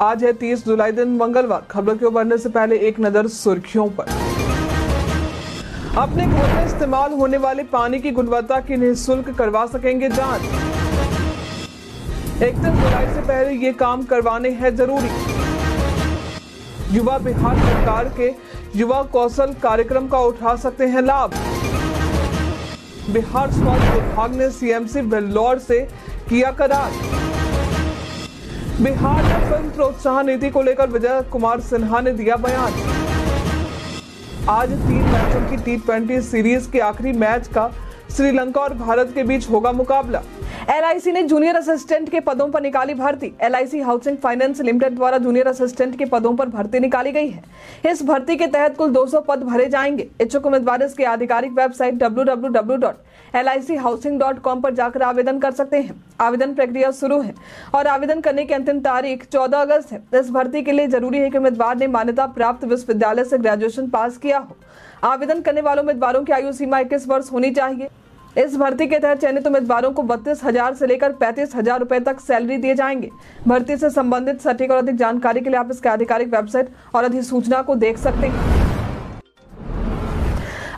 आज है 30 जुलाई दिन मंगलवार। खबरों के बढ़ने से पहले एक नजर सुर्खियों पर। अपने घर में इस्तेमाल होने वाले पानी की गुणवत्ता की निःशुल्क करवा सकेंगे जांच। 31 जुलाई से पहले ये काम करवाने हैं जरूरी। युवा बिहार सरकार के युवा कौशल कार्यक्रम का उठा सकते हैं लाभ। बिहार स्वास्थ्य विभाग ने सीएमसी वेल्लोर से किया करार। बिहार में फिल्म प्रोत्साहन नीति को लेकर विजय कुमार सिन्हा ने दिया बयान। आज 3 मैचों की T20 सीरीज के आखिरी मैच का श्रीलंका और भारत के बीच होगा मुकाबला। LIC ने जूनियर असिस्टेंट के पदों पर निकाली भर्ती। LIC हाउसिंग फाइनेंस लिमिटेड द्वारा जूनियर असिस्टेंट के पदों पर भर्ती निकाली गई है। इस भर्ती के तहत कुल 200 पद भरे जाएंगे। इच्छुक उम्मीदवार इसकी आधिकारिक वेबसाइट www.lichousing.com पर जाकर आवेदन कर सकते हैं। आवेदन प्रक्रिया शुरू है और आवेदन करने की अंतिम तारीख 14 अगस्त है। इस भर्ती के लिए जरूरी है कि उम्मीदवार ने मान्यता प्राप्त विश्वविद्यालय से ग्रेजुएशन पास किया हो। आवेदन करने वाले उम्मीदवारों की आयु सीमा 21 वर्ष होनी चाहिए। इस भर्ती के तहत चयनित उम्मीदवारों को 32,000 से लेकर 35,000 रुपए तक सैलरी दिए जाएंगे। भर्ती से संबंधित सटीक और अधिक जानकारी के लिए आप इसके आधिकारिक वेबसाइट और अधिसूचना को देख सकते हैं।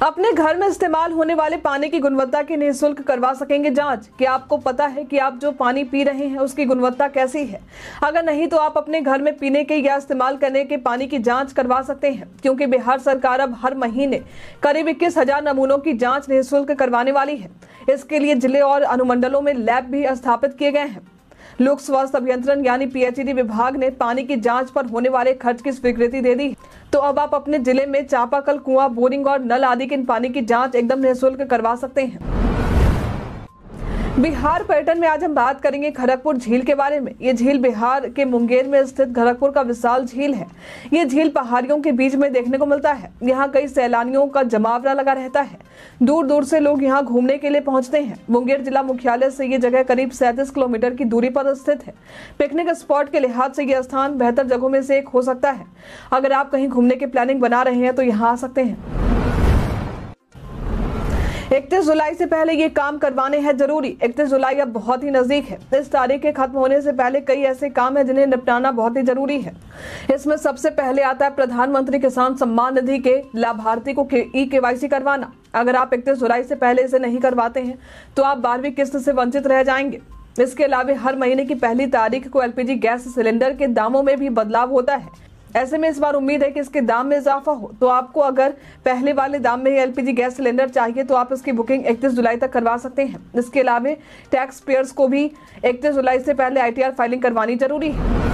अपने घर में इस्तेमाल होने वाले पानी की गुणवत्ता की निःशुल्क करवा सकेंगे जांच। क्या आपको पता है कि आप जो पानी पी रहे हैं उसकी गुणवत्ता कैसी है? अगर नहीं तो आप अपने घर में पीने के या इस्तेमाल करने के पानी की जांच करवा सकते हैं, क्योंकि बिहार सरकार अब हर महीने करीब 21,000 नमूनों की जांच निःशुल्क करवाने वाली है। इसके लिए जिले और अनुमंडलों में लैब भी स्थापित किए गए हैं। लोक स्वास्थ्य अभियंत्रण यानी PHED विभाग ने पानी की जांच पर होने वाले खर्च की स्वीकृति दे दी। तो अब आप अपने जिले में चापाकल, कुआं, बोरिंग और नल आदि के पानी की जांच एकदम निःशुल्क करवा सकते हैं। बिहार पर्यटन में आज हम बात करेंगे खड़गपुर झील के बारे में। ये झील बिहार के मुंगेर में स्थित खड़गपुर का विशाल झील है। ये झील पहाड़ियों के बीच में देखने को मिलता है। यहाँ कई सैलानियों का जमावड़ा लगा रहता है। दूर दूर से लोग यहाँ घूमने के लिए पहुँचते हैं। मुंगेर जिला मुख्यालय से ये जगह करीब 37 किलोमीटर की दूरी पर स्थित है। पिकनिक स्पॉट के लिहाज से यह स्थान बेहतर जगहों में से एक हो सकता है। अगर आप कहीं घूमने की प्लानिंग बना रहे हैं तो यहाँ आ सकते हैं। 31 जुलाई से पहले ये काम करवाने हैं जरूरी। 31 जुलाई अब बहुत ही नजदीक है। इस तारीख के खत्म होने से पहले कई ऐसे काम हैं जिन्हें निपटाना बहुत ही जरूरी है। इसमें सबसे पहले आता है प्रधानमंत्री किसान सम्मान निधि के लाभार्थी को KYC करवाना। अगर आप 31 जुलाई से पहले इसे नहीं करवाते हैं तो आप 12वीं किस्त से वंचित रह जाएंगे। इसके अलावा हर महीने की पहली तारीख को LPG गैस सिलेंडर के दामों में भी बदलाव होता है। ऐसे में इस बार उम्मीद है कि इसके दाम में इजाफा हो। तो आपको अगर पहले वाले दाम में ही LPG गैस सिलेंडर चाहिए तो आप इसकी बुकिंग 31 जुलाई तक करवा सकते हैं। इसके अलावा टैक्स पेयर्स को भी 31 जुलाई से पहले ITR फाइलिंग करवानी जरूरी है।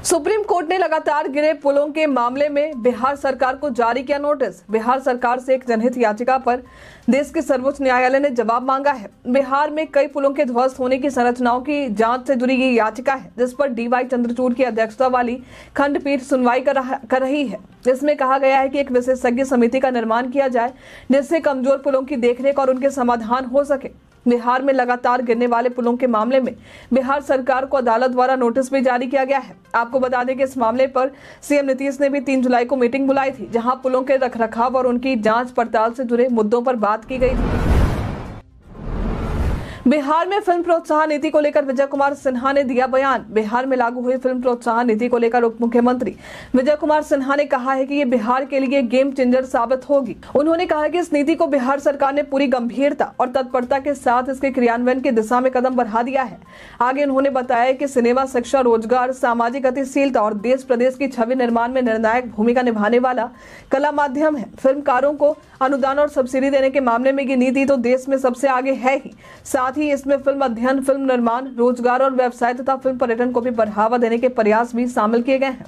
सुप्रीम कोर्ट ने लगातार गिरे पुलों के मामले में बिहार सरकार को जारी किया नोटिस। बिहार सरकार से एक जनहित याचिका पर देश के सर्वोच्च न्यायालय ने जवाब मांगा है। बिहार में कई पुलों के ध्वस्त होने की संरचनाओं की जांच से जुड़ी ये याचिका है, जिस पर DY चंद्रचूड़ की अध्यक्षता वाली खंडपीठ सुनवाई कर रही है। इसमें कहा गया है कि एक विशेषज्ञ समिति का निर्माण किया जाए जिससे कमजोर पुलों की देखरेख और उनके समाधान हो सके। बिहार में लगातार गिरने वाले पुलों के मामले में बिहार सरकार को अदालत द्वारा नोटिस भी जारी किया गया है। आपको बता दें कि इस मामले पर CM नीतीश ने भी 3 जुलाई को मीटिंग बुलाई थी, जहां पुलों के रखरखाव और उनकी जांच पड़ताल से जुड़े मुद्दों पर बात की गई थी। बिहार में फिल्म प्रोत्साहन नीति को लेकर विजय कुमार सिन्हा ने दिया बयान। बिहार में लागू हुई फिल्म प्रोत्साहन नीति को लेकर उप मुख्यमंत्री विजय कुमार सिन्हा ने कहा है कि ये बिहार के लिए गेम चेंजर साबित होगी। उन्होंने कहा कि इस नीति को बिहार सरकार ने पूरी गंभीरता और तत्परता के साथ इसके क्रियान्वयन की दिशा में कदम बढ़ा दिया है। आगे उन्होंने बताया कि सिनेमा शिक्षा, रोजगार, सामाजिक गतिशीलता और देश प्रदेश की छवि निर्माण में निर्णायक भूमिका निभाने वाला कला माध्यम है। फिल्मकारों को अनुदान और सब्सिडी देने के मामले में ये नीति तो देश में सबसे आगे है ही, साथ ही इसमें फिल्म अध्ययन, फिल्म निर्माण, रोजगार और व्यवसाय तथा फिल्म पर्यटन को भी बढ़ावा देने के प्रयास भी शामिल किए गए हैं।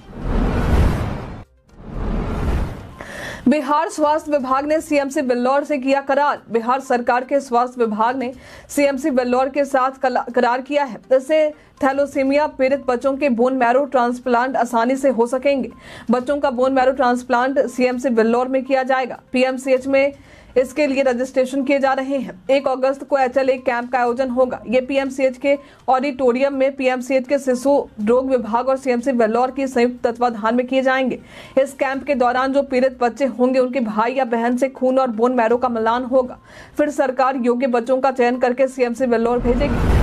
बिहार स्वास्थ्य विभाग ने CMC वेल्लोर से किया करार। बिहार सरकार के स्वास्थ्य विभाग ने CMC वेल्लोर के साथ करार किया है। इससे थैलोसीमिया पीड़ित बच्चों के बोन मैरो ट्रांसप्लांट आसानी से हो सकेंगे। बच्चों का bone marrow transplant CMC Vellore में किया जाएगा। PMCH में इसके लिए रजिस्ट्रेशन किए जा रहे हैं। 1 अगस्त को HLA कैंप का आयोजन होगा। ये PMCH के ऑडिटोरियम में PMCH के शिशु रोग विभाग और CMC वेल्लोर की संयुक्त तत्वाधान में किए जाएंगे। इस कैंप के दौरान जो पीड़ित बच्चे होंगे उनके भाई या बहन से खून और बोन मैरो का मिलान होगा। फिर सरकार योग्य बच्चों का चयन करके CMC वेल्लोर भेजेगी।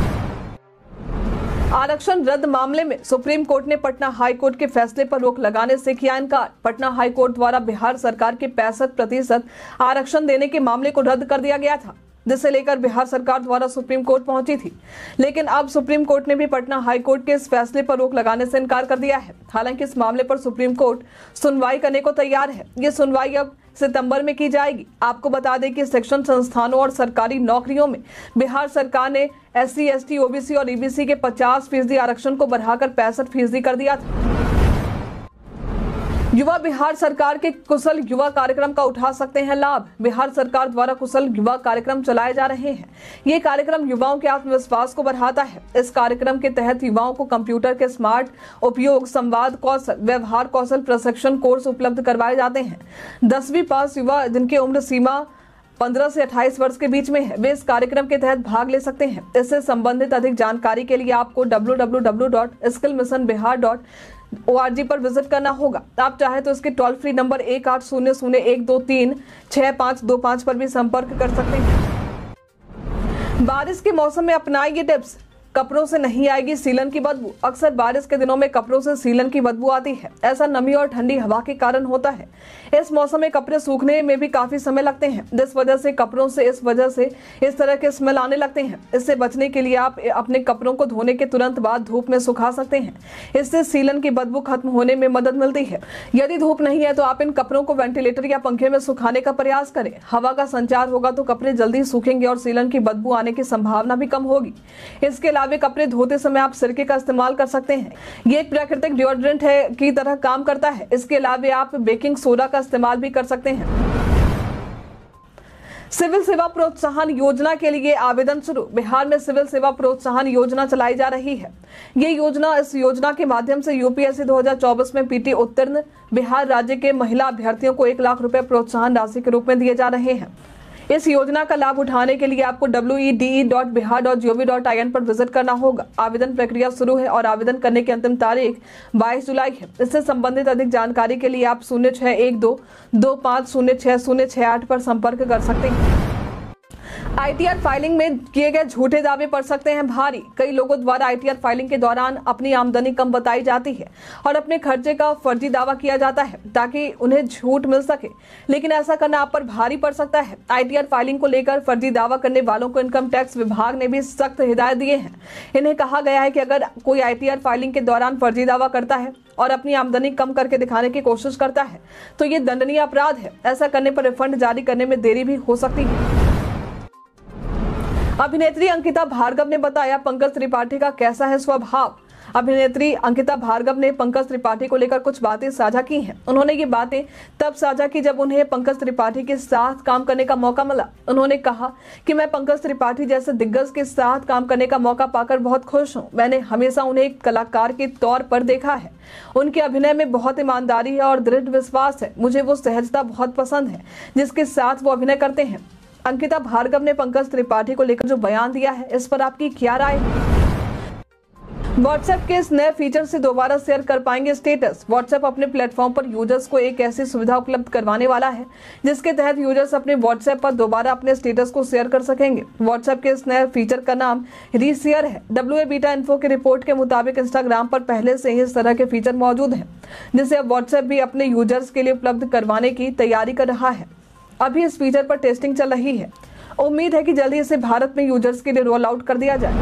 आरक्षण रद्द मामले में सुप्रीम कोर्ट ने पटना हाई कोर्ट के फैसले पर रोक लगाने से किया इनकार। पटना हाई कोर्ट द्वारा बिहार सरकार के 65% आरक्षण देने के मामले को रद्द कर दिया गया था, जिसे लेकर बिहार सरकार द्वारा सुप्रीम कोर्ट पहुंची थी। लेकिन अब सुप्रीम कोर्ट ने भी पटना हाई कोर्ट के इस फैसले पर रोक लगाने से इनकार कर दिया है। हालांकि इस मामले पर सुप्रीम कोर्ट सुनवाई करने को तैयार है। ये सुनवाई अब सितंबर में की जाएगी। आपको बता दें कि शिक्षण संस्थानों और सरकारी नौकरियों में बिहार सरकार ने SC, ST, OBC और EBC के 50% आरक्षण को बढ़ाकर 65% कर दिया था। युवा बिहार सरकार के कुशल युवा कार्यक्रम का उठा सकते हैं लाभ। बिहार सरकार द्वारा कुशल युवा कार्यक्रम चलाए जा रहे हैं। ये कार्यक्रम युवाओं के आत्मविश्वास को बढ़ाता है। इस कार्यक्रम के तहत युवाओं को कंप्यूटर के स्मार्ट उपयोग, संवाद कौशल, व्यवहार कौशल प्रशिक्षण कोर्स उपलब्ध करवाए जाते हैं। 10वीं पास युवा जिनकी उम्र सीमा 15 से 28 वर्ष के बीच में है, वे इस कार्यक्रम के तहत भाग ले सकते हैं। इससे संबंधित अधिक जानकारी के लिए आपको www.skillmissionbihar.org पर विजिट करना होगा। आप चाहे तो इसके टोल फ्री नंबर 1800-123-6525 पर भी संपर्क कर सकते हैं। बारिश के मौसम में अपनाइए टिप्स। कपड़ों से नहीं आएगी सीलन की बदबू। अक्सर बारिश के दिनों में कपड़ों से सीलन की बदबू आती है। ऐसा नमी और ठंडी हवा के कारण होता है। इस मौसम में कपड़े सूखने में भी काफी समय लगते हैं, जिस वजह से कपड़ों से इस तरह के स्मेल आने लगते हैं। इससे बचने के लिए आप अपने कपड़ों को धोने के तुरंत बाद धूप में सुखा सकते हैं। इससे सीलन की बदबू खत्म होने में मदद मिलती है। यदि धूप नहीं है तो आप इन कपड़ों को वेंटिलेटर या पंखे में सुखाने का प्रयास करें। हवा का संचार होगा तो कपड़े जल्दी सूखेंगे और सीलन की बदबू आने की संभावना भी कम होगी। इसके अलावा कपड़े धोते समय आप सिरके का इस्तेमाल कर सकते हैं। ये एक प्राकृतिक डिओड्रेंट है की तरह काम करता है। इसके अलावा आप बेकिंग सोडा का इस्तेमाल भी कर सकते हैं। सिविल सेवा प्रोत्साहन योजना के लिए आवेदन शुरू। बिहार में सिविल सेवा प्रोत्साहन योजना चलाई जा रही है। इस योजना के माध्यम से UPSC 2024 में PT उत्तीर्ण बिहार राज्य के महिला अभ्यर्थियों को 1 लाख रुपए प्रोत्साहन राशि के रूप में दिए जा रहे हैं। इस योजना का लाभ उठाने के लिए आपको wede.bihar.gov.in पर विजिट करना होगा। आवेदन प्रक्रिया शुरू है और आवेदन करने की अंतिम तारीख 22 जुलाई है। इससे संबंधित अधिक जानकारी के लिए आप 0612250668 पर संपर्क कर सकते हैं। ITR फाइलिंग में किए गए झूठे दावे पड़ सकते हैं भारी। कई लोगों द्वारा ITR फाइलिंग के दौरान अपनी आमदनी कम बताई जाती है और अपने खर्चे का फर्जी दावा किया जाता है ताकि उन्हें छूट मिल सके, लेकिन ऐसा करना आप पर भारी पड़ सकता है। ITR फाइलिंग को लेकर फर्जी दावा करने वालों को इनकम टैक्स विभाग ने भी सख्त हिदायत दिए हैं। इन्हें कहा गया है कि अगर कोई ITR फाइलिंग के दौरान फर्जी दावा करता है और अपनी आमदनी कम करके दिखाने की कोशिश करता है तो ये दंडनीय अपराध है। ऐसा करने पर रिफंड जारी करने में देरी भी हो सकती है। अभिनेत्री अंकिता भार्गव ने बताया पंकज त्रिपाठी का कैसा है स्वभाव। अभिनेत्री अंकिता भार्गव ने पंकज त्रिपाठी को लेकर कुछ बातें साझा की हैं। उन्होंने ये बातें तब साझा की जब उन्हें पंकज त्रिपाठी के साथ काम करने का मौका मिला। उन्होंने कहा कि मैं पंकज त्रिपाठी जैसे दिग्गज के साथ काम करने का मौका पाकर बहुत खुश हूँ। मैंने हमेशा उन्हें एक कलाकार के तौर पर देखा है। उनके अभिनय में बहुत ईमानदारी है और दृढ़ विश्वास है। मुझे वो सहजता बहुत पसंद है जिसके साथ वो अभिनय करते हैं। अंकिता भार्गव ने पंकज त्रिपाठी को लेकर जो बयान दिया है, इस पर आपकी क्या राय है? व्हाट्सएप के इस नए फीचर से दोबारा शेयर कर पाएंगे स्टेटस। व्हाट्सएप अपने प्लेटफॉर्म पर यूजर्स को एक ऐसी सुविधा उपलब्ध करवाने वाला है जिसके तहत यूजर्स अपने व्हाट्सएप पर दोबारा अपने स्टेटस को शेयर कर सकेंगे। व्हाट्सएप के इस नए फीचर का नाम रीशेयर है। WA बीटा इन्फो की रिपोर्ट के मुताबिक इंस्टाग्राम पर पहले से ही इस तरह के फीचर मौजूद है, जिसे अब व्हाट्सएप भी अपने यूजर्स के लिए उपलब्ध करवाने की तैयारी कर रहा है। अभी इस फीचर पर टेस्टिंग चल रही है। उम्मीद है कि जल्द ही इसे भारत में यूजर्स के लिए रोल आउट कर दिया जाए।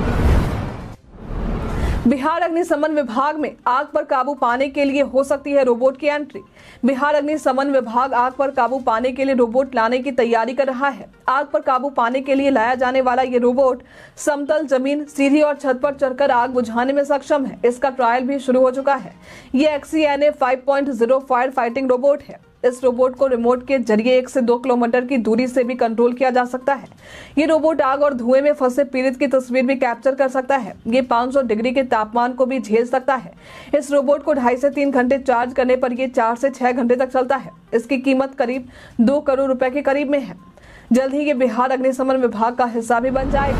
बिहार अग्निशमन विभाग में आग पर काबू पाने के लिए हो सकती है रोबोट की एंट्री। बिहार अग्निशमन विभाग आग पर काबू पाने के लिए रोबोट लाने की तैयारी कर रहा है। आग पर काबू पाने के लिए लाया जाने वाला ये रोबोट समतल जमीन, सीढ़ी और छत पर चढ़कर आग बुझाने में सक्षम है। इसका ट्रायल भी शुरू हो चुका है। ये XCNA 5.0 फायर फाइटिंग रोबोट है। इस रोबोट को रिमोट के जरिए 1 से 2 किलोमीटर की दूरी से भी कंट्रोल किया जा सकता है। ये रोबोट आग और धुएं में फंसे पीड़ित की तस्वीर भी कैप्चर कर सकता है। ये 500 डिग्री के तापमान को भी झेल सकता है। इस रोबोट को 2.5 से 3 घंटे चार्ज करने पर यह 4 से 6 घंटे तक चलता है। इसकी कीमत करीब 2 करोड़ रुपए के करीब में है। जल्द ही ये बिहार अग्निशमन विभाग का हिस्सा भी बन जाएगा।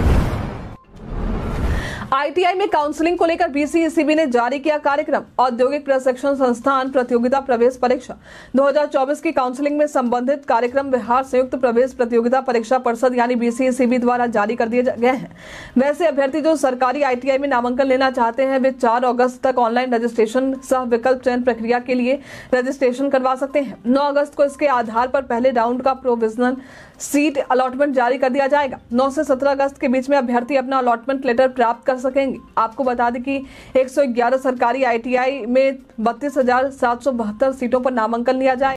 आईटीआई में काउंसलिंग को लेकर बीसीईसीबी ने जारी किया कार्यक्रम। औद्योगिक प्रशिक्षण संस्थान प्रतियोगिता प्रवेश परीक्षा 2024 की काउंसलिंग में संबंधित कार्यक्रम बिहार संयुक्त प्रवेश प्रतियोगिता परीक्षा परिषद यानी बीसीईसीबी द्वारा जारी कर दिए गए हैं। वैसे अभ्यर्थी जो सरकारी आईटीआई में नामांकन लेना चाहते हैं वे 4 अगस्त तक ऑनलाइन रजिस्ट्रेशन सह विकल्प चयन प्रक्रिया के लिए रजिस्ट्रेशन करवा सकते हैं। 9 अगस्त को इसके आधार पर पहले राउंड का प्रोविजनल सीट अलॉटमेंट जारी कर दिया जाएगा। 9 से 17 अगस्त के बीच में अभ्यर्थी अपना अलॉटमेंट लेटर प्राप्त कर सकेंगे। आपको बता दें कि 111 सरकारी आईटीआई में 32,772 सीटों पर नामांकन लिया जाए।